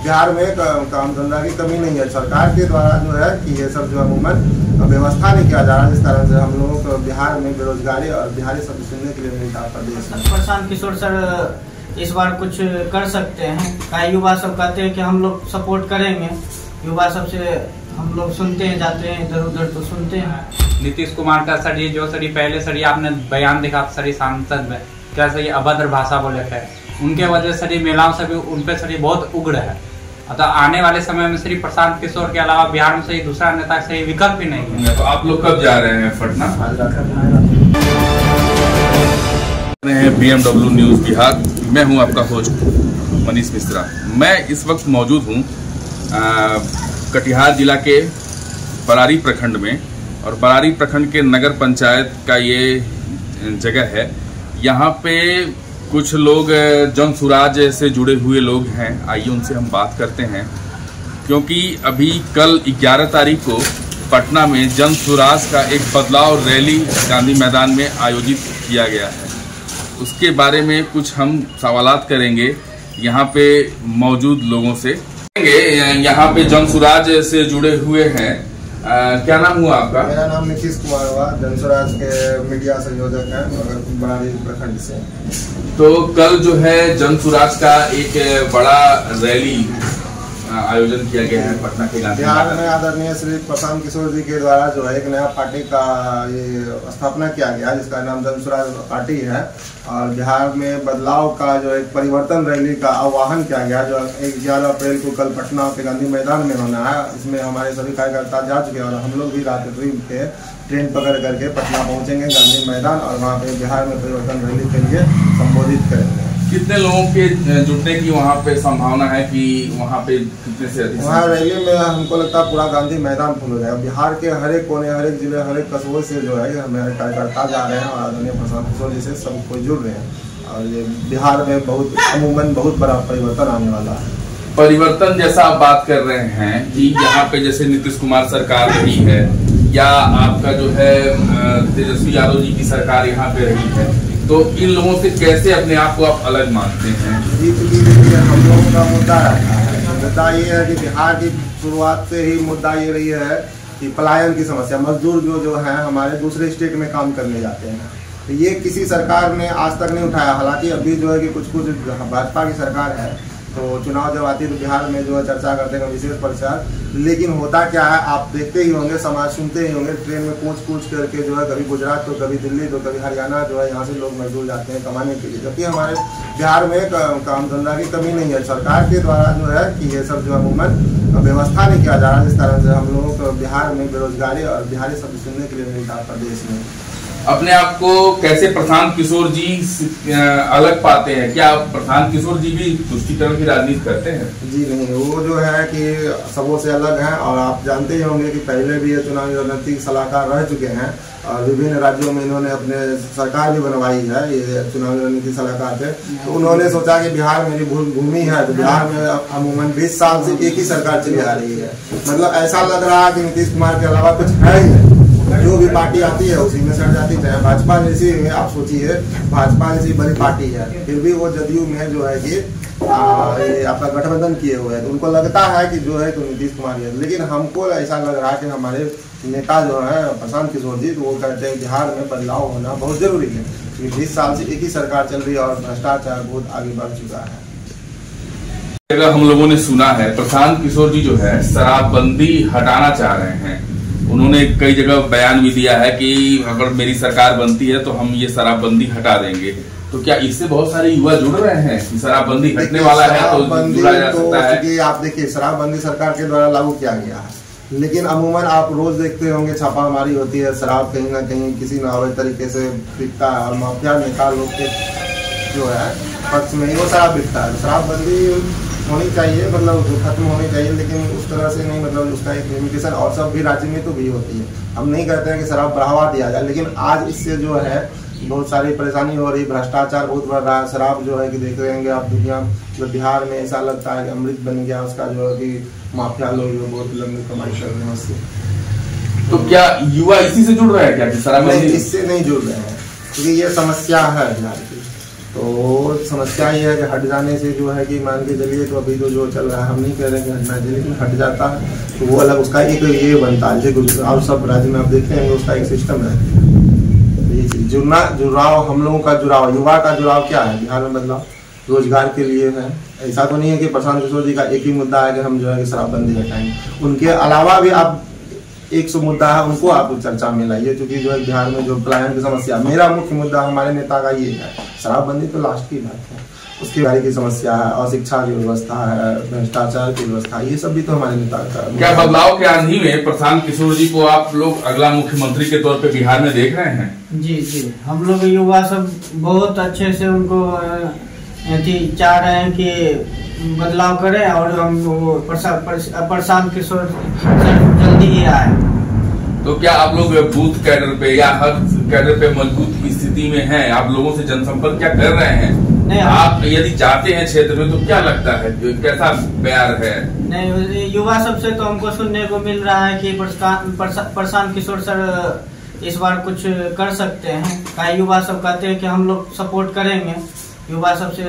बिहार में काम धंधा की कमी नहीं है। सरकार के द्वारा जो है कि ये सब जो अमूमन व्यवस्था नहीं किया जा रहा, जिस तरह से हम लोगों को बिहार में बेरोजगारी और बिहारी शब्द सुनने के लिए मिलता है प्रदेश में। प्रशांत किशोर सर इस बार कुछ कर सकते हैं। युवा सब कहते हैं कि हम लोग सपोर्ट करेंगे, युवा सबसे हम लोग सुनते हैं, जाते हैं इधर उधर तो सुनते हैं। नीतीश कुमार का सर जो सर पहले सर आपने बयान देखा सर सांसद में क्या सर अभद्र भाषा बोले थे, उनके वजह से महिलाओं से भी उन पे सर बहुत उग्र है। अतः आने वाले समय में श्री प्रशांत किशोर के अलावा बिहार में सही दूसरा नेता सही विकल्प ही नहीं है। तो आप लोग कब जा रहे हैं पटना? BMW न्यूज बिहार, मैं हूं आपका होस्ट मनीष मिश्रा। मैं इस वक्त मौजूद हूं कटिहार जिला के बरारी प्रखंड में, और बरारी प्रखंड के नगर पंचायत का ये जगह है। यहाँ पे कुछ लोग जन सुराज से जुड़े हुए लोग हैं, आइए उनसे हम बात करते हैं। क्योंकि अभी कल 11 तारीख को पटना में जन सुराज का एक बदलाव रैली गांधी मैदान में आयोजित किया गया है। उसके बारे में कुछ हम सवालात करेंगे यहाँ पे मौजूद लोगों से। यहाँ पे जन सुराज से जुड़े हुए हैं, क्या नाम हुआ आपका? मेरा नाम नीतीश कुमार हुआ, जनसुराज के मीडिया संयोजक हैं बरारी प्रखंड से। तो कल जो है जनसुराज का एक बड़ा रैली आयोजन किया गया है पटना के गांधी बिहार में। आदरणीय श्री प्रशांत किशोर जी के द्वारा जो है एक नया पार्टी का ये स्थापना किया गया, जिसका नाम जनसुराज पार्टी है। और बिहार में बदलाव का जो एक परिवर्तन रैली का आह्वान किया गया, जो 11 अप्रैल को कल पटना के गांधी मैदान में होना है। इसमें हमारे सभी कार्यकर्ता जा चुके हैं और हम लोग भी रात्रि पे ट्रेन पकड़ करके पटना पहुंचेंगे गांधी मैदान, और वहाँ पे बिहार में परिवर्तन रैली के लिए संबोधित करेंगे। कितने लोगों के जुटने की वहाँ पे संभावना है कि वहाँ पे कितने से अधिक? वहाँ रैली में हमको लगता है पूरा गांधी मैदान फुल हो जाएगा। बिहार के हर एक कोने, हर एक जिले, हर एक कस्बों से जो है हमारे कार्यकर्ता जा रहे हैं और आदरणीय प्रशांत किशोर जी से सब कोई जुड़ रहे हैं। और ये बिहार में अमूमन बहुत बड़ा परिवर्तन आने वाला है। परिवर्तन जैसा आप बात कर रहे हैं कि यहाँ पे जैसे नीतीश कुमार सरकार रही है या आपका जो है तेजस्वी यादव जी की सरकार यहाँ पे रही है, तो इन लोगों से कैसे अपने आप को आप अलग मानते हैं? हम लोगों का मुद्दा रहता है, मुद्दा ये है कि बिहार की शुरुआत से ही मुद्दा ये रही है कि पलायन की समस्या। मजदूर जो है हमारे दूसरे स्टेट में काम करने जाते हैं, तो ये किसी सरकार ने आज तक नहीं उठाया। हालांकि अभी जो है कि कुछ भाजपा की सरकार है, तो चुनाव जब आती है तो बिहार में जो है चर्चा करते हैं विशेष प्रचार। लेकिन होता क्या है, आप देखते ही होंगे, समाज सुनते ही होंगे, ट्रेन में कूच करके जो है कभी गुजरात तो कभी दिल्ली तो कभी हरियाणा जो है यहाँ से लोग मजदूर जाते हैं कमाने के लिए। जबकि हमारे बिहार में काम धंधा की कमी नहीं है। सरकार के द्वारा जो है कि ये सब जो अमूमन व्यवस्था नहीं किया जा रहा, जिस तरह से हम लोगों को बिहार में बेरोजगारी और बिहारी शब्द सुनने के लिए मिलता है प्रदेश में। अपने आप को कैसे प्रशांत किशोर जी अलग पाते हैं? क्या प्रशांत किशोर जी भी तुष्टीकरण की राजनीति करते हैं? जी नहीं, वो जो है कि सबों से अलग हैं। और आप जानते ही होंगे कि पहले भी ये चुनावी रणनीतिक सलाहकार रह चुके हैं और विभिन्न राज्यों में इन्होंने अपने सरकार भी बनवाई है। ये चुनावी रणनीतिक सलाहकार थे, तो उन्होंने सोचा कि बिहार मेरी भूमि है, तो बिहार में अमूमन 20 साल से एक ही सरकार चली आ रही है। मतलब ऐसा लग रहा है कि नीतीश कुमार के अलावा कुछ है ही नहीं। जो भी पार्टी आती है उसी में सड़ जाती है। भाजपा जैसी आप सोचिए, भाजपा जैसी बड़ी पार्टी है, फिर भी वो जदयू में जो है कि आपका गठबंधन किए हुए हैं, तो उनको लगता है कि जो है तो नीतीश कुमार है। लेकिन हमको ऐसा लग रहा है कि हमारे नेता जो है प्रशांत किशोर जी, तो वो कहते हैं बिहार में बदलाव होना बहुत जरूरी है, क्योंकि 20 साल से एक ही सरकार चल रही है और भ्रष्टाचार बहुत आगे बढ़ चुका है। हम लोगों ने सुना है प्रशांत किशोर जी जो है शराबबंदी हटाना चाह रहे हैं। उन्होंने कई जगह बयान भी दिया है कि अगर मेरी सरकार बनती है तो हम ये शराबबंदी हटा देंगे। तो क्या इससे बहुत सारे युवा जुड़ रहे हैं कि शराबबंदी हटने वाला है तो जुड़ा जा सकता है? कि आप देखिए, शराबबंदी सरकार के द्वारा लागू किया गया है, लेकिन अमूमन आप रोज देखते होंगे छापामारी होती है, शराब कहीं ना कहीं किसी न अवैध तरीके से बिकता है और माफिया नेता लोग के जो है पक्ष में वो शराब बिकता है। शराबबंदी होनी चाहिए, मतलब खत्म होनी चाहिए, लेकिन उस तरह से नहीं, मतलब उसका एक लिमिटेशन और सब भी राज्य में तो भी होती है। हम नहीं कहते हैं कि शराब बढ़ावा दिया जाए, लेकिन आज इससे जो है बहुत सारी परेशानी हो रही, भ्रष्टाचार बहुत बढ़ रहा है। शराब जो है कि देख रहे होंगे आप, दुनिया मतलब बिहार में ऐसा लगता है कि अमृत बन गया उसका, जो है कि माफिया लोग जो बहुत लंबी कमाई कर रहे हैं उससे। तो क्या युवा इसी से जुड़ रहे हैं क्या कि शराब? नहीं, इससे नहीं जुड़ रहे हैं, क्योंकि ये समस्या है बिहार की। तो समस्या ये है कि हट जाने से जो है कि मान के चलिए तो अभी तो जो चल रहा है हम नहीं कह रहे कि हटना चाहिए, लेकिन हट जाता है तो वो अलग उसका एक ये बनता है। जैसे और सब राज्य में आप देखते हैं उसका एक सिस्टम है। तो ये चीज जुड़ाव हम लोगों का जुड़ाव, युवा का जुड़ाव क्या है बिहार में बदलाव रोजगार के लिए है। ऐसा तो नहीं है कि प्रशांत किशोर जी का एक ही मुद्दा है कि हम जो है शराबबंदी हटाएंगे। उनके अलावा भी आप 100 मुद्दा है उनको आप चर्चा में लाइए, क्योंकि जो है बिहार में जो पलायन की समस्या, मेरा मुख्य मुद्दा हमारे नेता का ये है। शराबबंदी तो लास्ट की बात है, उसकी गाड़ी की समस्या है और शिक्षा की व्यवस्था है, भ्रष्टाचार की व्यवस्था, ये सब भी तो हमारे नेता का। क्या बदलाव के आंधी में प्रशांत किशोर जी को आप लोग अगला मुख्यमंत्री के तौर पे बिहार में देख रहे हैं? जी हम लोग युवा सब बहुत अच्छे से उनको चाह रहे हैं कि बदलाव करें और हम वो प्रशांत किशोर जल्दी ही आए। तो क्या आप लोग बूथ कैडर पे या हर कैडर पे मजबूत स्थिति में हैं? आप लोगों से जनसंपर्क क्या कर रहे हैं? नहीं, आप यदि जाते हैं क्षेत्र में तो क्या लगता है, कैसा प्यार है? नहीं, युवा सबसे तो हमको सुनने को मिल रहा है कि प्रशांत किशोर सर इस बार कुछ कर सकते हैं। युवा सब कहते हैं कि हम लोग सपोर्ट करेंगे। युवा सबसे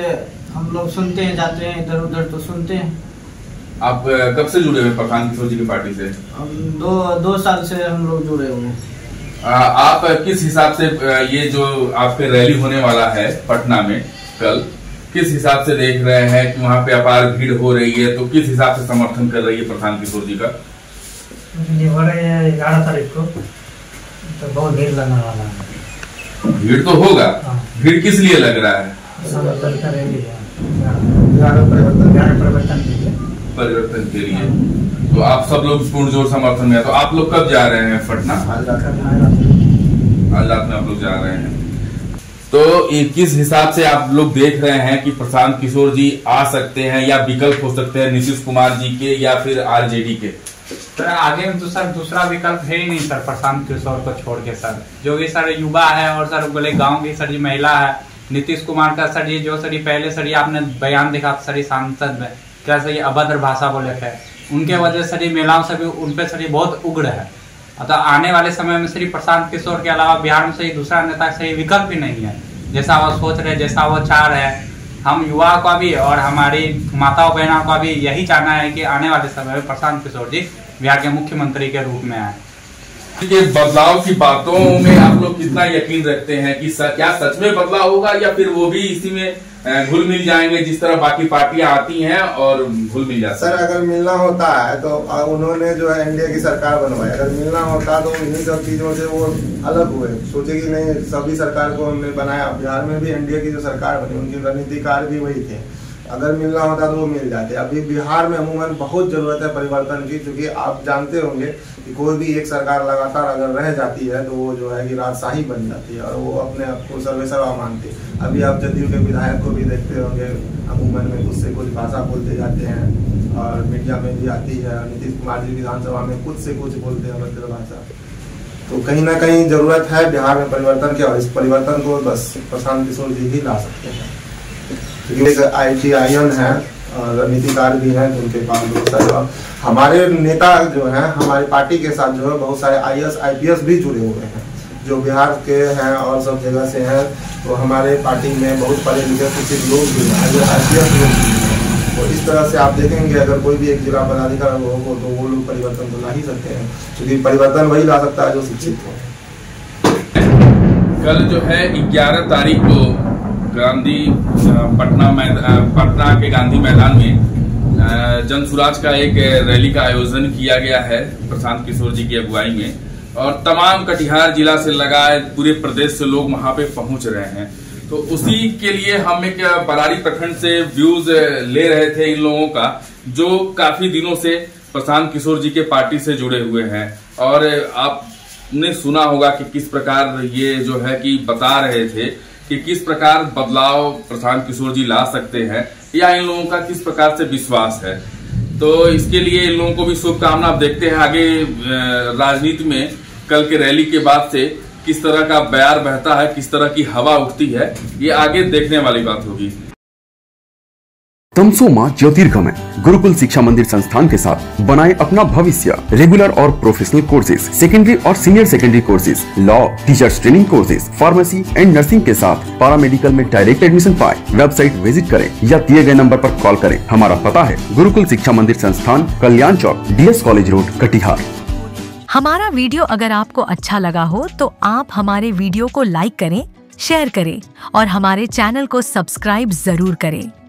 हम लोग सुनते हैं, जाते हैं इधर उधर तो सुनते हैं। आप कब से जुड़े हुए प्रशांत किशोर जी की पार्टी से? दो साल से हम लोग जुड़े हुए हैं। आप किस हिसाब से ये जो आपके रैली होने वाला है पटना में कल, किस हिसाब से देख रहे हैं कि वहाँ पे अपार भीड़ हो रही है, तो किस हिसाब से समर्थन कर रही है प्रशांत किशोर जी का? 11 तारीख को तो बहुत भीड़ लगने वाला है। भीड़ तो होगा, भीड़ किस लिए लग रहा है? परिवर्तन के लिए। तो आप सब लोग पूर्ण जोर समर्थन में है। तो आप लोग कब जा रहे हैं पटना? आज रात में आप लोग जा रहे हैं। तो किस हिसाब से आप लोग देख रहे हैं कि प्रशांत किशोर जी आ सकते हैं या विकल्प हो सकते हैं नीतीश कुमार जी के या फिर आरजेडी के? सर आगे में तो सर दूसरा विकल्प है ही नहीं सर प्रशांत किशोर को छोड़ के। सर जो भी सर युवा है और सर बोले गाँव की सर महिला है, नीतीश कुमार का सर ये जो सर पहले सर आपने बयान देखा सर सांसद में क्या सर अभद्र भाषा बोले थे, उनके वजह से महिलाओं से भी उन पे सर बहुत उग्र है। अतः आने वाले समय में श्री प्रशांत किशोर के अलावा बिहार में सही दूसरा नेता सही विकल्प भी नहीं है। जैसा वो सोच रहे, जैसा वो चाह रहे हैं, हम युवा का भी और हमारी माताओं बहनों का भी यही चाहना है कि आने वाले समय में प्रशांत किशोर जी बिहार के मुख्यमंत्री के रूप में आए। ये बदलाव की बातों में आप लोग कितना यकीन रखते हैं कि क्या सच में बदलाव होगा या फिर वो भी इसी में घुल मिल जाएंगे जिस तरह बाकी पार्टियां आती हैं और घुल मिल जाती हैं? सर अगर मिलना होता है तो उन्होंने जो है एनडीए की सरकार बनवाई, अगर मिलना होता तो इन्हीं सब चीजों से वो अलग हुए, सोचे कि नहीं सभी सरकार को हमने बनाया। बिहार में भी एनडीए की जो सरकार बनी उनकी रणनीतिकार भी वही थे। अगर मिलना होता तो वो मिल जाते। अभी बिहार में अमूमन बहुत जरूरत है परिवर्तन की, क्योंकि आप जानते होंगे कि कोई भी एक सरकार लगातार अगर रह जाती है तो वो जो है कि राजशाही बन जाती है और वो अपने आप को सर्वेसर्वा मानती है। अभी आप जदयू के विधायक को भी देखते होंगे, अमूमन में कुछ से कुछ भाषा बोलते जाते हैं और मीडिया में भी आती है। नीतीश कुमार जी विधानसभा में कुछ से कुछ बोलते हैं अभद्र भाषा। तो कहीं ना कहीं जरूरत है बिहार में परिवर्तन की, और इस परिवर्तन को बस प्रशांत किशोर जी ही ला सकते हैं। एक ITIN है और रणनीतिकार भी हैं उनके पास बहुत सारे। हमारे नेता जो हैं हमारी पार्टी के साथ जो है बहुत सारे IAS IPS भी जुड़े हुए हैं जो बिहार के हैं और सब जगह से हैं। तो हमारे पार्टी में बहुत पढ़े लिखे शिक्षित लोग भी हैं, IAS लोग भी हैं। तो इस तरह से आप देखेंगे अगर कोई भी एक जिला पदाधिकारी हो तो वो लोग परिवर्तन तो ला ही सकते हैं, क्योंकि परिवर्तन वही ला सकता है जो शिक्षित हो। कल जो है 11 तारीख को गांधी पटना के गांधी मैदान में जन सुराज का एक रैली का आयोजन किया गया है प्रशांत किशोर जी की अगुवाई में, और तमाम कटिहार जिला से लगाए पूरे प्रदेश से लोग वहां पे पहुंच रहे हैं। तो उसी के लिए हम एक बरारी प्रखंड से व्यूज ले रहे थे इन लोगों का जो काफी दिनों से प्रशांत किशोर जी के पार्टी से जुड़े हुए हैं। और आपने सुना होगा कि किस प्रकार ये जो है कि बता रहे थे कि किस प्रकार बदलाव प्रशांत किशोर जी ला सकते हैं या इन लोगों का किस प्रकार से विश्वास है। तो इसके लिए इन लोगों को भी शुभकामना। आप देखते हैं आगे राजनीति में कल के रैली के बाद से किस तरह का बयार बहता है, किस तरह की हवा उठती है, ये आगे देखने वाली बात होगी। तमसोमा ज्योतिर्गमय गुरुकुल शिक्षा मंदिर संस्थान के साथ बनाए अपना भविष्य। रेगुलर और प्रोफेशनल कोर्सेज, सेकेंडरी और senior secondary courses, law, teachers training courses, pharmacy and nursing के साथ पैरामेडिकल में डायरेक्ट एडमिशन पाए। वेबसाइट विजिट करें या दिए गए नंबर पर कॉल करें। हमारा पता है गुरुकुल शिक्षा मंदिर संस्थान, कल्याण चौक, DS कॉलेज रोड, कटिहार। हमारा वीडियो अगर आपको अच्छा लगा हो तो आप हमारे वीडियो को लाइक करें, शेयर करें और हमारे चैनल को सब्सक्राइब जरूर करें।